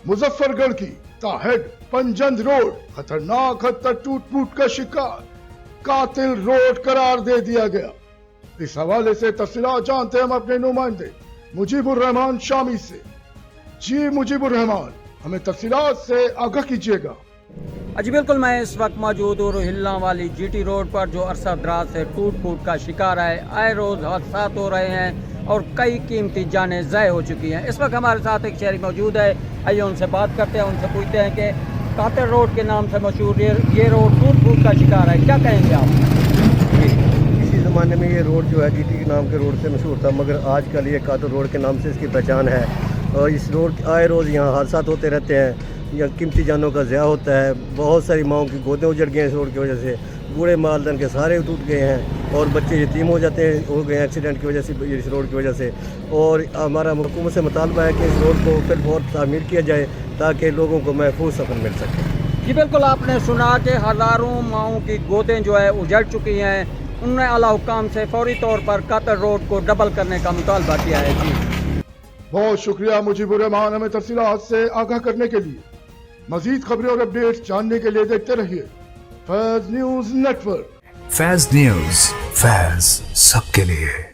मुजफ्फरगढ़ की ताहेड पंजंद रोड खतरनाक हद तक टूट फूट का शिकार, कातिल रोड करार दे दिया गया। इस हवाले से तफसीलात जानते हैं हम अपने नुमाइंदे मुजीबुर रहमान शामी से। जी मुजीबुर रहमान, हमें तफसीलात से आगाह कीजिएगा। जी बिल्कुल, मैं इस वक्त मौजूद हूँ रोहिल्ला वाली जीटी रोड पर, जो अरसा दराज से टूट फूट का शिकार है। आए रोज़ हादसा हो रहे हैं और कई कीमती जानें ज़ाय हो चुकी हैं। इस वक्त हमारे साथ एक शहरी मौजूद है, आइए उनसे बात करते हैं, उनसे पूछते हैं कि कातर रोड के नाम से मशहूर ये रोड टूट फूट का शिकार है, क्या कहेंगे आप? इसी ज़माने में ये रोड जो है जीटी के नाम के रोड से मशहूर था, मगर आजकल ये कातर रोड के नाम से इसकी पहचान है। और इस रोड आए रोज़ यहाँ हादसा होते रहते हैं, यहाँ कीमती जानों का ज़िया होता है। बहुत सारी माओं की गोदें उजड़ गई हैं इस रोड की वजह से, बूढ़े मालदान के सहारे टूट गए हैं और बच्चे यतीम हो गए हैं एक्सीडेंट की वजह से, इस रोड की वजह से। और हमारा हुकूमत से मुतालबा है कि इस रोड को फिर बहुत तामीर किया जाए ताकि लोगों को महफूज सफ़र मिल सके। जी बिल्कुल, आपने सुना कि हज़ारों माओं की गोदें जो है उजड़ चुकी हैं। उन्होंने आला हुकाम से फौरी तौर पर कातर रोड को डबल करने का मुतालबा किया है। जी बहुत शुक्रिया मुजीबुर रहमान, हमें तफसीलात से आगाह करने के लिए। मजीद खबरें और अपडेट्स जानने के लिए देखते रहिए फैज़ न्यूज़ नेटवर्क। फैज़ न्यूज़, फैज़ सबके लिए।